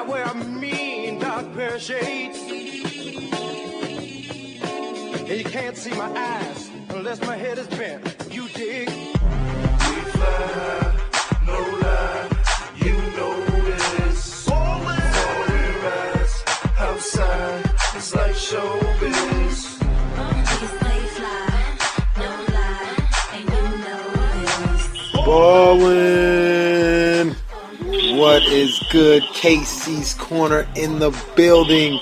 wear a mean dark pair of shades. And you can't see my eyes unless my head is bent. You dig? We fly, no lie, you know this. Falling rise outside, it's like showbiz. Ballin'. What is good? KC's Corner in the building.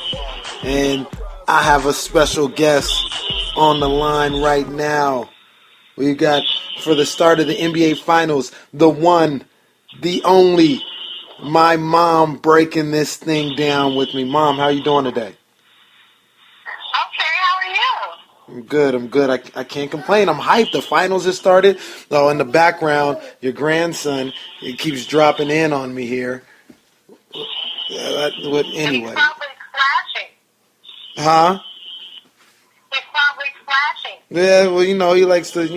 And I have a special guest on the line right now. We got, for the start of the NBA Finals, the one, the only, my mom breaking this thing down with me. Mom, how you doing today? Okay, how are you? I'm good. I can't complain. I'm hyped. The finals have started. Oh, in the background, your grandson, he keeps dropping in on me here. Anyway. He's probably flashing. Huh? He's probably flashing. Yeah, well, he likes to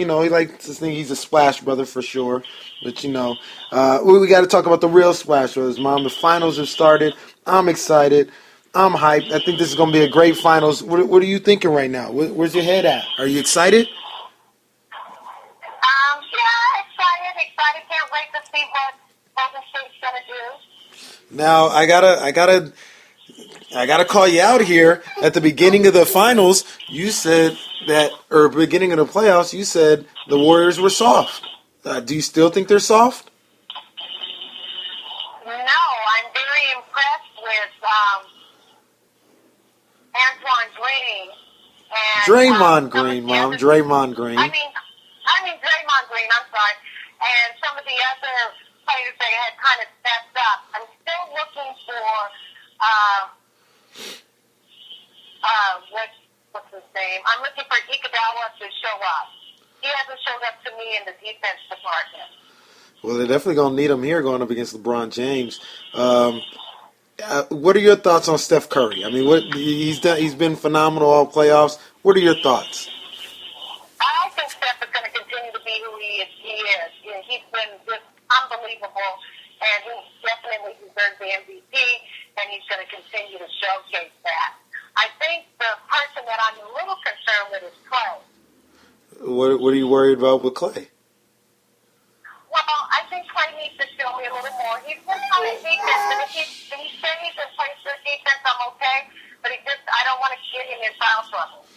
think he's a Splash Brother for sure. But, we got to talk about the real Splash Brothers, Mom. The finals have started. I'm excited. I'm hyped. I think this is going to be a great finals. What are you thinking right now? Where's your head at? Are you excited? Yeah, excited. Can't wait to see what Golden State's going to do. Now, I gotta call you out here. At the beginning of the finals, you said beginning of the playoffs, you said the Warriors were soft. Do you still think they're soft? No, I'm very impressed with Antoine Green. And, Draymond Green, Mom. Draymond Green. I mean Draymond Green, I'm sorry. And some of the other players that had kind of stepped up. I'm still looking for what's his name? I'm looking for Iguodala to show up. He hasn't showed up to me in the defense department. Well, they're definitely going to need him here going up against LeBron James. What are your thoughts on Steph Curry? I mean, he's been phenomenal all playoffs. What are your thoughts? I think Steph is going to continue to be who he is. And he's been just unbelievable, and he definitely deserves the MVP, and he's going to continue to showcase that. I think the person that I'm a little concerned with is Clay. What are you worried about with Clay? Well, I think Clay needs to show me a little more. He's been playing defense, and if he stays and plays good defense, I'm okay. But I don't want to get him in foul trouble.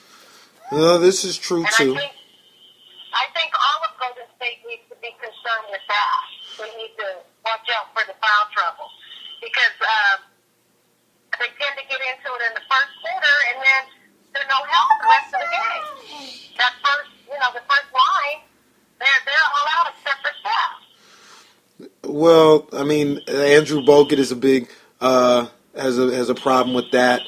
No, this is true and too. I think all of Golden State needs to be concerned with that. We need to watch out for the foul trouble because they tend to get into it in the first quarter, and then there's no help the rest of the game. That the first line, they're all out except for Steph. Well, I mean, Andrew Bogut is a big has a problem with that.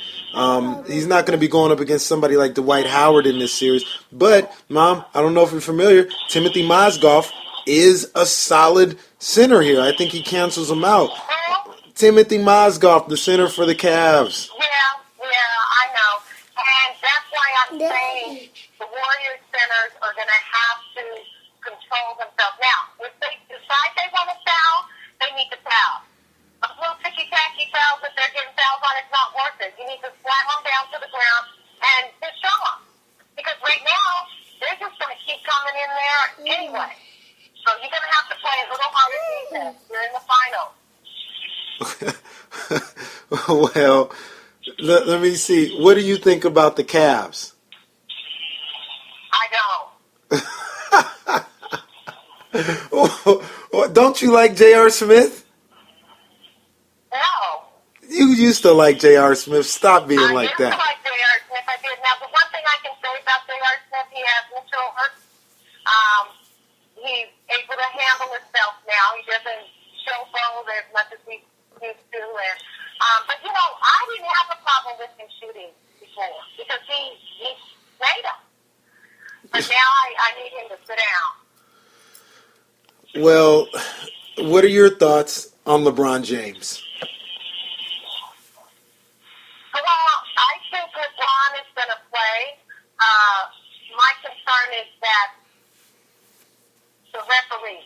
He's not going to be going up against somebody like Dwight Howard in this series. But, Mom, I don't know if you're familiar, Timothy Mozgov is a solid center here. I think he cancels him out. Timothy Mozgov, the center for the Cavs. Yeah, I know. And that's why I'm saying the Warriors centers are going to have to control themselves. Now, if they decide they want to foul, they need to foul. A little ticky-tacky fouls that they're getting fouls on, it's not worth it. You need to slam them down to the ground and just show them. Because right now, they're just going to keep coming in there anyway. So you're going to have to play a little harder defense. You're in the finals. Well, let me see. What do you think about the Cavs? I don't. Don't you like J.R. Smith? No. You used to like J.R. Smith. Stop being like that. I used to like J.R. Smith. I did. Now, the one thing I can say about J.R. Smith, he has mental hurt. He's able to handle himself now. He doesn't showboat as much as he used to. But, I didn't have a problem with him shooting before because he made him. But now I need him to sit down. Well, what are your thoughts on LeBron James? Well, I think LeBron is going to play. My concern is that the referees.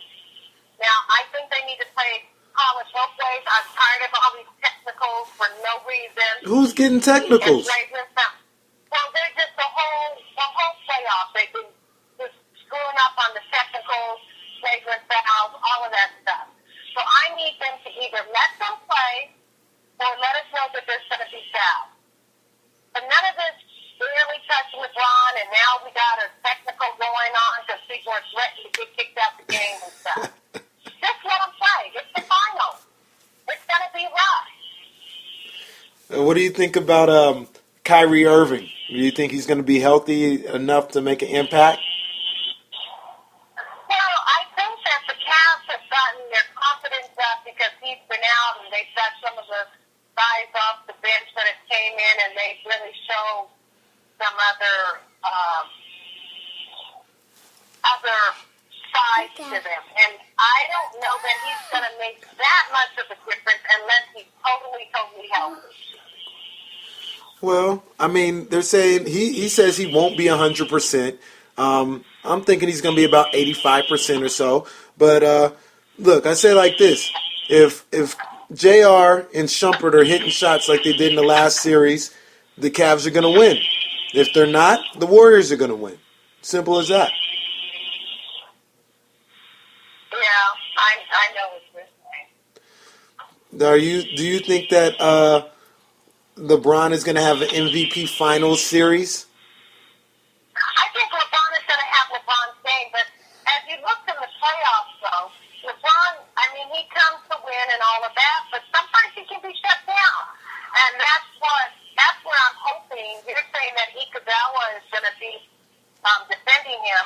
Now, I think they need to call it both ways. I'm tired of all these technicals reason. Who's getting technicals? Well, they're just the whole playoff. They've been just screwing up on the technicals, flagrant fouls, all of that stuff. So I need them to either let them play or let us know that there's going to be fouls. But none of this barely touching LeBron, and now we got a technical going on because people are threatening to get kicked out the game and stuff. Just let them play. It's the finals. It's going to be rough. What do you think about Kyrie Irving? Do you think he's going to be healthy enough to make an impact? Well, I think that the Cavs have gotten their confidence up because he's been out and they've got some of the guys off the bench that have came in and they've really shown some other sides to them. And I don't know that he's going to make that much of a difference unless he's totally healthy. Well, I mean, they're saying he says he won't be 100%. I'm thinking he's going to be about 85% or so. But look, I say like this: if JR and Shumpert are hitting shots like they did in the last series, the Cavs are going to win. If they're not, the Warriors are going to win. Simple as that. Yeah, I know what you're saying. Do you think that LeBron is going to have an MVP Finals series? I think LeBron is going to have LeBron's game, but as you look in the playoffs, though, LeBron, I mean, he comes to win and all of that, but sometimes he can be shut down. And that's where I'm hoping. You're saying that Iguodala is going to be defending him.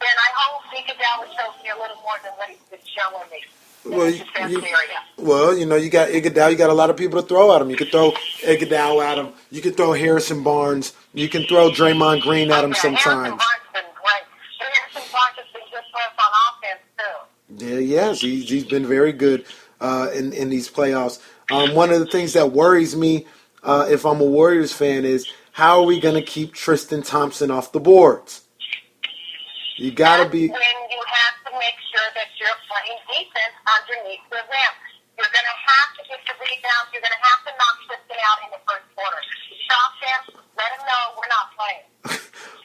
Then I hope Iguodala shows me a little more than what he's been showing me. Well, you know, you got Iguodala. You got a lot of people to throw at him. You could throw Iguodala at him. You could throw Harrison Barnes. You can throw Draymond Green at him sometimes. Harrison Barnes has been great. Harrison Barnes has been good for us on offense too. Yeah, yes, he's been very good in these playoffs. One of the things that worries me, if I'm a Warriors fan, is how are we going to keep Tristan Thompson off the boards? You got to be. When you have to make sure that you're playing defense underneath the rim. You're going to have to get the rebounds. You're going to have to knock Tristan out in the first quarter. Stop him. Let him know we're not playing.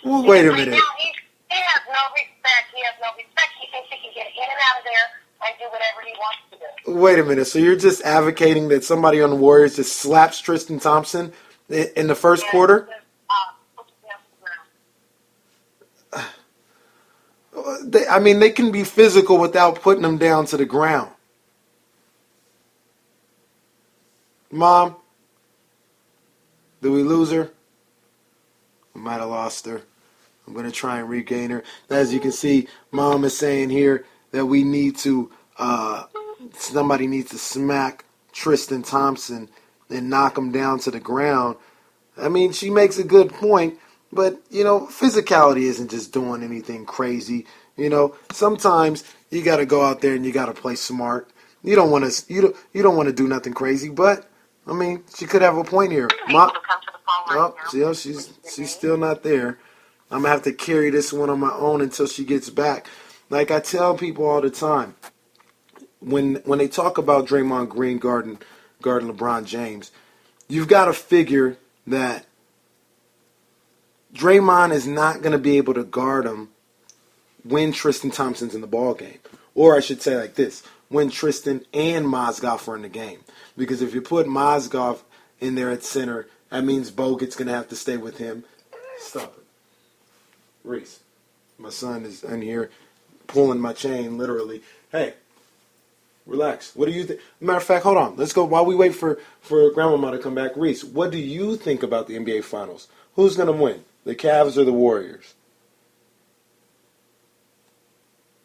Well, wait a minute. Now, he has no respect. He has no respect. He thinks he can get in and out of there and do whatever he wants to do. Wait a minute. So you're just advocating that somebody on the Warriors just slaps Tristan Thompson in the first quarter? They can be physical without putting them down to the ground. Mom, did we lose her? We might have lost her. I'm going to try and regain her. As you can see, Mom is saying here that we need to, somebody needs to smack Tristan Thompson and knock him down to the ground. I mean, she makes a good point, but, you know, physicality isn't just doing anything crazy. You know, sometimes you got to go out there and you got to play smart. You don't want to, you don't want to do nothing crazy, but I mean, she could have a point here. She's still not there. I'm gonna have to carry this one on my own until she gets back. Like I tell people all the time, when they talk about Draymond Green guarding LeBron James, you've got to figure that Draymond is not going to be able to guard him when Tristan Thompson's in the ball game. Or I should say like this, when Tristan and Mozgov are in the game. Because if you put Mozgov in there at center, that means Bogut's going to have to stay with him. Stop it. Reese, my son is in here pulling my chain, literally. Hey, relax. What do you think? Matter of fact, hold on. Let's go. While we wait for Grandmama to come back, Reese, what do you think about the NBA Finals? Who's going to win, the Cavs or the Warriors?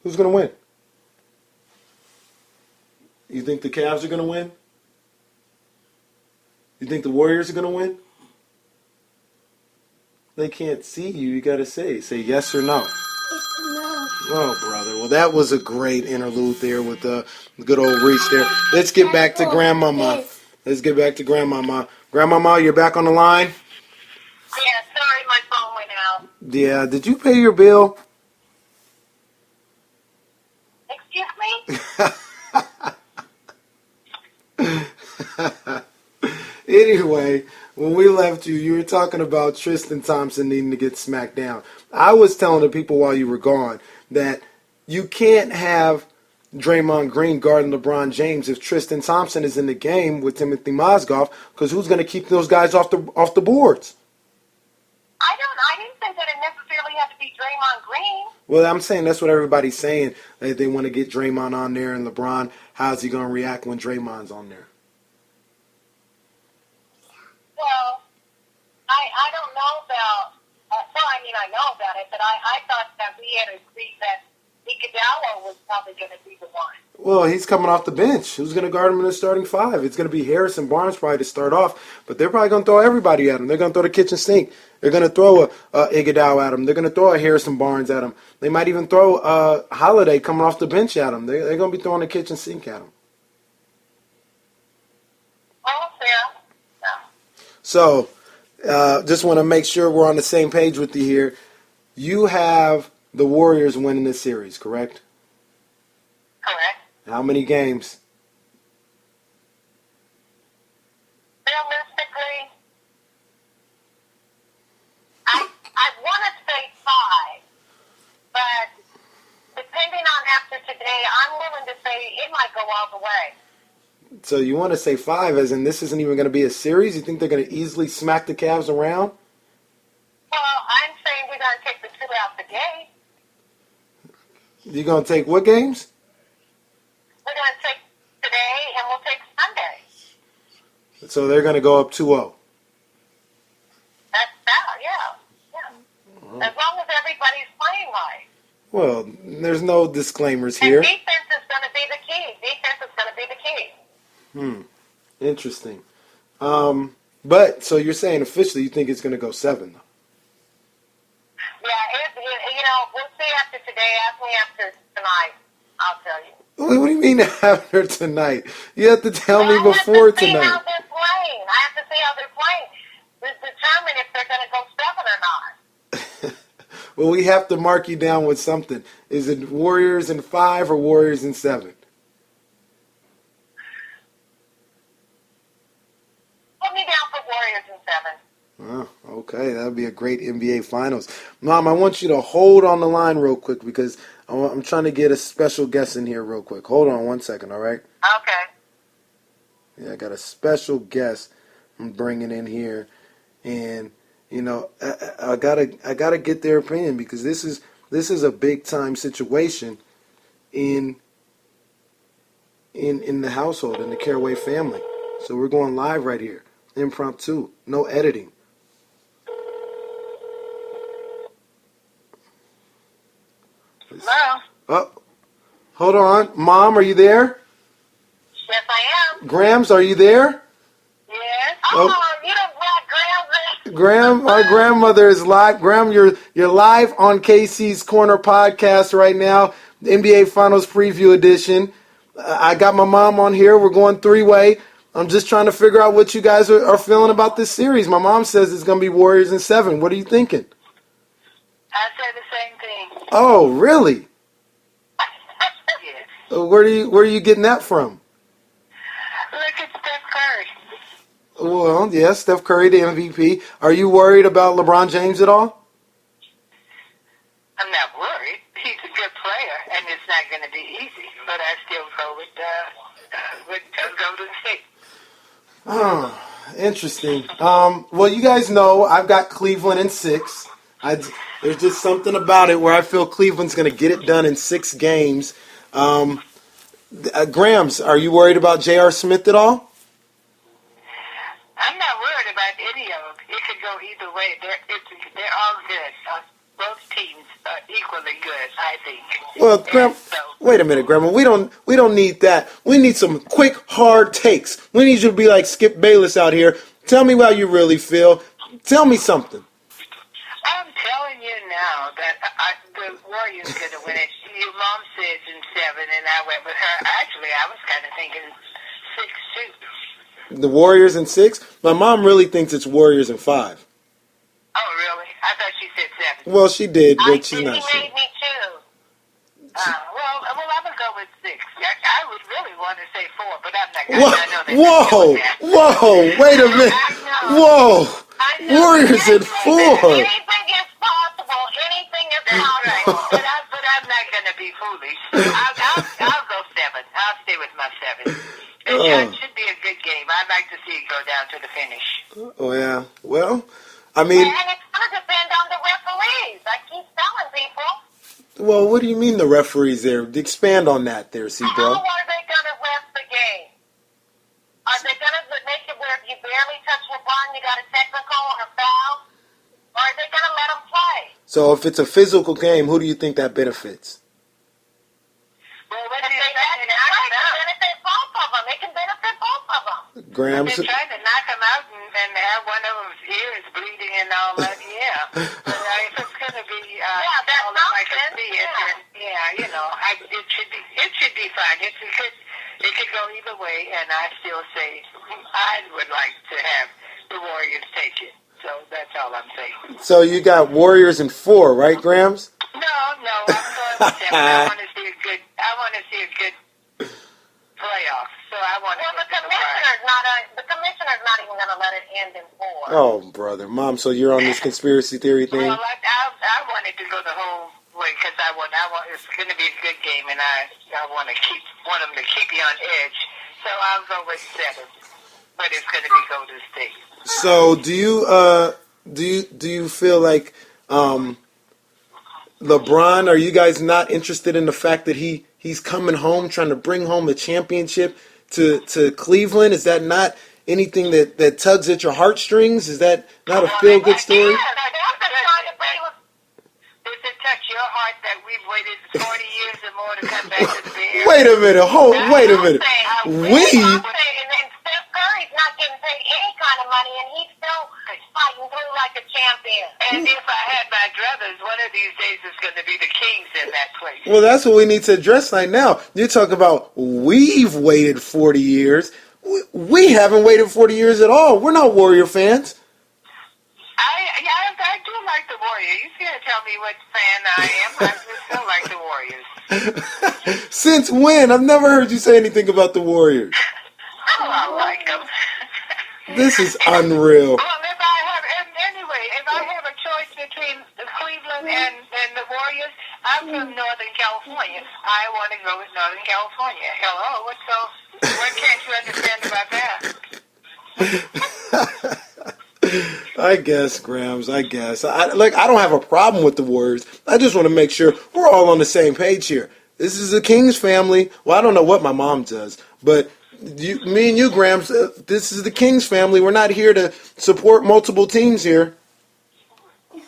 Who's going to win? You think the Cavs are going to win? You think the Warriors are going to win? They can't see you. You got to say yes or no. No. Oh, brother. Well, that was a great interlude there with the good old Reese there. Let's get back to Grandmama. Grandmama, you're back on the line? Yeah, sorry, my phone went out. Yeah. Did you pay your bill? Excuse me? Anyway, when we left you, you were talking about Tristan Thompson needing to get smacked down. I was telling the people while you were gone that you can't have Draymond Green guarding LeBron James if Tristan Thompson is in the game with Timothy Mozgov, because who's going to keep those guys off the boards? I didn't think that it necessarily had to be Draymond Green. Well, I'm saying that's what everybody's saying. They want to get Draymond on there, and LeBron, how's he going to react when Draymond's on there? Well, I don't know about, I know about it, but I thought that we had agreed that Iguodala was probably going to be the one. Well, he's coming off the bench. Who's going to guard him in the starting five? It's going to be Harris and Barnes probably to start off, but they're probably going to throw everybody at him. They're going to throw the kitchen sink. They're going to throw a Iguodala at him. They're going to throw a Harrison Barnes at him. They might even throw Holiday coming off the bench at him. They're going to be throwing the kitchen sink at him. Oh, fair. Yeah. So, just want to make sure we're on the same page with you here. You have the Warriors winning this series, correct? Correct. How many games? Realistically, I want to say 5, but depending on after today, I'm willing to say it might go all the way. So you want to say 5 as in this isn't even going to be a series? You think they're going to easily smack the Cavs around? Well, I'm saying we're going to take the 2 out the gate. You're going to take what games? We're going to take today and we'll take Sunday. So they're going to go up 2-0. That's that, yeah. As long as everybody's playing right. Well, there's no disclaimers And here. defense is going to be the key. Defense is going to be the key. Interesting. But, so you're saying officially you think it's going to go 7, though? Yeah, we'll see after today. Ask me after tonight. I'll tell you. What do you mean after tonight? You have to tell me before tonight. I have to see how they're playing. I have to see how they're playing to determine if they're going to go 7 or not. Well, we have to mark you down with something. Is it Warriors in 5 or Warriors in 7? Put me down for Warriors in 7. Oh, okay, that would be a great NBA Finals. Mom, I want you to hold on the line real quick because I'm trying to get a special guest in here real quick. Hold on 1 second, all right? Okay. Yeah, I got a special guest I'm bringing in here, and I gotta get their opinion because this is a big time situation in the household in the Caraway family. So we're going live right here, impromptu, no editing. Hello? Oh, hold on. Mom, are you there? Yes, I am. Grams, are you there? Yes. Oh. You don't want Graham, my grandmother is live. Graham, you're live on KC's Corner podcast right now, the NBA Finals Preview Edition. I got my mom on here. We're going 3-way. I'm just trying to figure out what you guys are feeling about this series. My mom says it's going to be Warriors in 7. What are you thinking? I said the same thing. Oh, really? Yes. Where are you getting that from? Look at Steph Curry. Well, yes, Steph Curry, the MVP. Are you worried about LeBron James at all? I'm not worried. He's a good player, and it's not going to be easy. But I still go with Golden State. Oh, interesting. Well, you guys know I've got Cleveland in 6. There's just something about it where I feel Cleveland's going to get it done in 6 games. Grams, are you worried about J.R. Smith at all? I'm not worried about any of them. It could go either way. They're all good. Both teams are equally good, I think. Well, Grandma, wait a minute, Grandma. We don't need that. We need some quick, hard takes. We need you to be like Skip Bayless out here. Tell me how you really feel. Tell me something. I'm telling you now that the Warriors going to win it. Your mom says in 7, and I went with her. Actually, I was kind of thinking 6 too. The Warriors in 6? My mom really thinks it's Warriors in 5. Oh, really? I thought she said 7. Well, she did, but she's not sure. She made me too. Well, I would go with 6. I would really want to say 4, but I'm not Whoa, wait a minute. Whoa, Warriors in 4. Anything is possible. Anything is possible. But I'm not going to be foolish. I'll go 7. I'll stay with my 7. It should be a good game. I'd like to see it go down to the finish. Oh, yeah. Well, I mean... And it's going to depend on the referees. I keep telling people. Well, what do you mean the referees there? Expand on that there, How bro. are they going to ref the game? Are they going to make it where if you barely touch LeBron, you got a technical or a foul? Or are they going to let them play? So if it's a physical game, who do you think that benefits? Well, If they let it benefit both of them. It can benefit both of them. Grams? They're trying to knock him out and have one of them's ears bleeding and all that, yeah. But if it's going to be that's all that I can nonsense, see it, then, it should be fine. It could go either way, and I still say I would like to have the Warriors take it. So that's all I'm saying. So you got Warriors in 4, right, Grams? No, I'm going with 7. I want to see a good playoff. So I want to. Well, the commissioner's not even going to let it end in 4. Oh, brother. Mom, so you're on this conspiracy theory thing? Well, I wanted to go the whole way because I want it's going to be a good game, and I want them to keep you on edge. So I'll go with 7, but it's going to be Golden State. So do you feel like LeBron? Are you guys not interested in the fact that he's coming home, trying to bring home a championship to Cleveland? Is that not anything that tugs at your heartstrings? Is that not a feel good story? Does it touch your heart that we've waited 40 years or more to come back to the Bears? Wait a minute. Wait a minute. And Steph Curry's not getting paid any kind of money, and he's still fighting through like a champion. And if I had my druthers, one of these days it's going to be the Kings in that place. Well, that's what we need to address right now. You talk about we've waited 40 years. We haven't waited 40 years at all. We're not Warrior fans. I do like the Warriors. You can't tell me what fan I am. I just still like the Warriors. Since when? I've never heard you say anything about the Warriors. Oh, I like them. This is unreal. Well, if I have a choice between Cleveland and the Warriors, I'm from Northern California. I want to go with Northern California. Hello, what can't you understand about that? I guess, Grams, I guess. I don't have a problem with the Warriors. I just want to make sure we're all on the same page here. This is a Kings family. Well, I don't know what my mom does, but me and you, Grams, this is the Kings family. We're not here to support multiple teams here. You're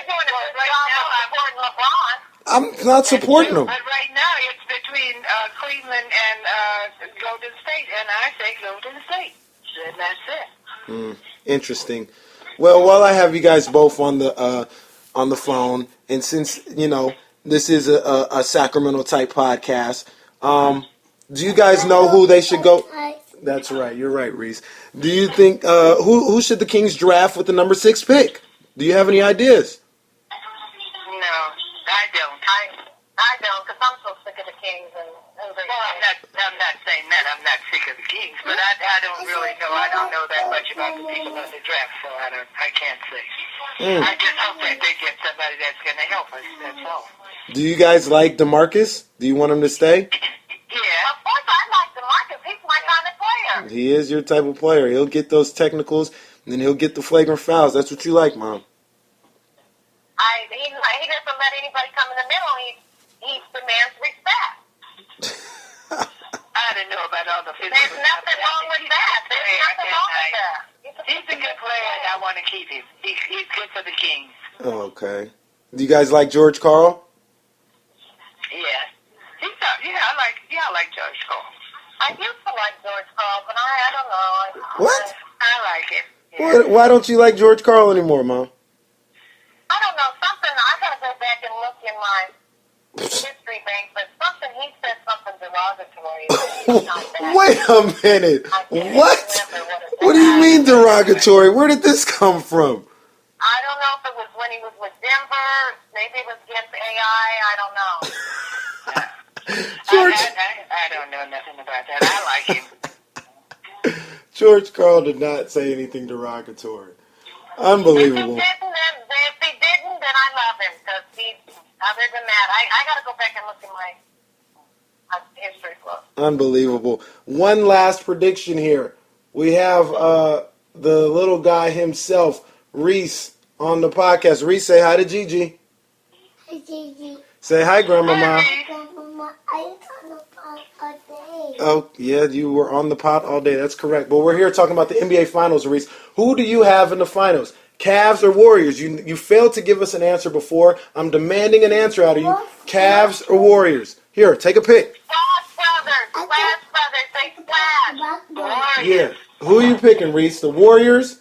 doing a good job of supporting LeBron. I'm not supporting them. But right now it's between Cleveland and Golden State, and I say Golden State. And that's it. Interesting. Well, while I have you guys both on the phone, and since this is a Sacramento type podcast, do you guys know who they should go? That's right. You're right, Reese. Do you think who should the Kings draft with the number 6 pick? Do you have any ideas? No, I don't. I don't, because I'm so sick of the Kings and who they I'm not saying that. I'm not sick of the Kings, but I don't really know. I don't know that much about the people in the draft, so I can't say. I just hope that they get somebody that's going to help us. That's all. Do you guys like DeMarcus? Do you want him to stay? Yeah. Of course, I like DeMarcus. He's my kind of player. He is your type of player. He'll get those technicals, and then he'll get the flagrant fouls. That's what you like, Mom. He doesn't let anybody come in the middle. He demands respect. I don't know about all the physical. There's nothing wrong with that. He's a good player, and I want to keep him. He's good for the Kings. Oh, okay. Do you guys like George Karl? Yeah. I like George Karl. I used to like George Karl, but I don't know. What? I like it. Yeah. Why don't you like George Karl anymore, Mom? I don't know. Something, I got to go back and look in my history bank, but he said something derogatory. Wait a minute. What? What do you mean derogatory? Where did this come from? I don't know if it was when he was with Denver. Maybe it was against AI. I don't know. George, I don't know nothing about that. I like him. George Carl did not say anything derogatory. Unbelievable. If he didn't, then I love him. Because other than that, I got to go back and look at my history book. Unbelievable. One last prediction here. We have the little guy himself, Reese, on the podcast. Reese, say hi to Gigi. Hi, Gigi. Say hi, Grandmama. Grandmama, I was on the phone all day. Oh, yeah, you were on the pot all day. That's correct. But we're here talking about the NBA Finals, Reese. Who do you have in the finals? Cavs or Warriors? You failed to give us an answer before. I'm demanding an answer out of you. Cavs or Warriors? Here, take a pick. Splash Brothers, say Splash. Warriors. Yeah. Who are you picking, Reese? The Warriors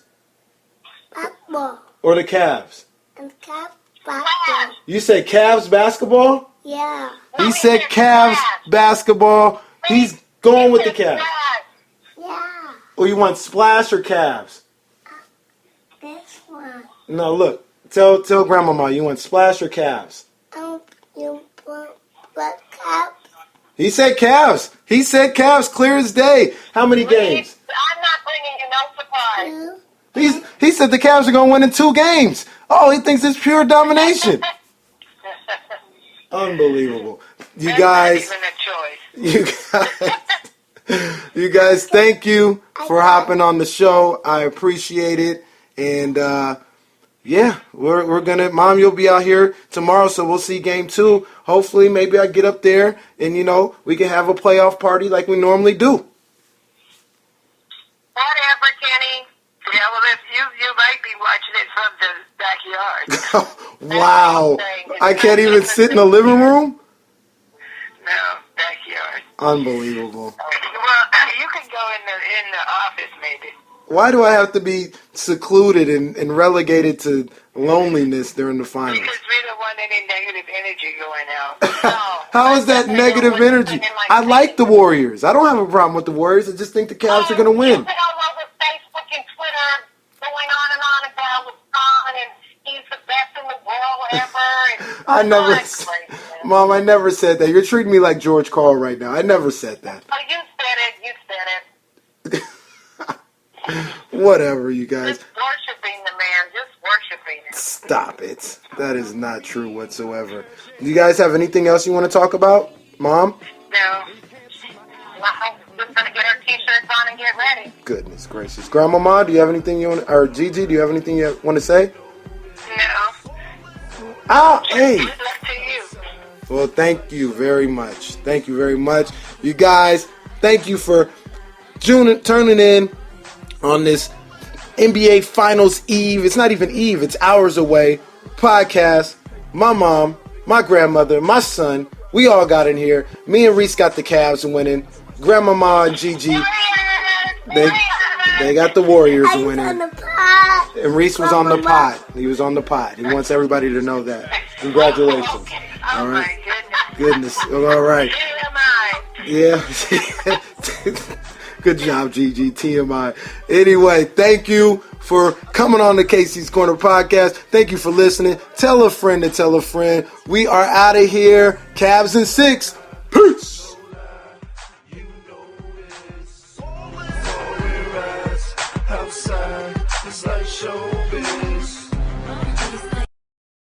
Basketball. or the Cavs? And basketball. You say Cavs basketball? Yeah. He said Cavs basketball. He's going with the Cavs. Yeah. Or you want Splash or Cavs? This one. No, look. Tell Grandmama you want Splash or Cavs. You put cap. He said Cavs. He said Cavs clear as day. How many games? I'm not bringing you no surprise. He said the Cavs are going to win in 2 games. Oh, he thinks it's pure domination. Unbelievable. You guys, Not even a choice. you guys, thank you for hopping on the show. I appreciate it. And, yeah, we're going to, Mom, you'll be out here tomorrow, so we'll see game 2. Hopefully, maybe I get up there and, we can have a playoff party like we normally do. Whatever, Kenny. Yeah, well, if you might be watching it from the backyard. Wow. I can't even sit in the living room? No, backyard. Unbelievable. Well, you can go in the office maybe. Why do I have to be secluded and relegated to loneliness during the finals? Because we don't want any negative energy going out. How is that negative energy? I like the Warriors. I don't have a problem with the Warriors. I just think the Cavs are going to win. You've been all over Facebook and Twitter going on about LeBron and he's the best in the world ever. And I never, that's crazy, man. Mom, I never said that. You're treating me like George Carl right now. I never said that. Oh, you said it. Whatever, you guys. Just worshiping the man. Just worshiping him. Stop it. That is not true whatsoever. You guys have anything else you want to talk about? Mom? No. Well, we're just going to get our T-shirts on and get ready. Goodness gracious. Grandmama, do you have anything you want, or Gigi, do you have anything you want to say? No. Ah, hey. Good luck to you. Well, thank you very much. Thank you very much. You guys, thank you for turning in on this NBA Finals Eve. It's not even Eve, it's hours away. Podcast. My mom, my grandmother, my son, we all got in here. Me and Reese got the Cavs winning. Grandmama and Gigi, they got the Warriors winning. On the pot. And Reese was on the pot. He was on the pot. He wants everybody to know that. Congratulations. Oh, All right. my goodness. All right. TMI. Yeah. Good job, Gigi. TMI. Anyway, thank you for coming on the Casey's Corner podcast. Thank you for listening. Tell a friend to tell a friend. We are out of here. Cavs in 6. Peace. Outside, this light show.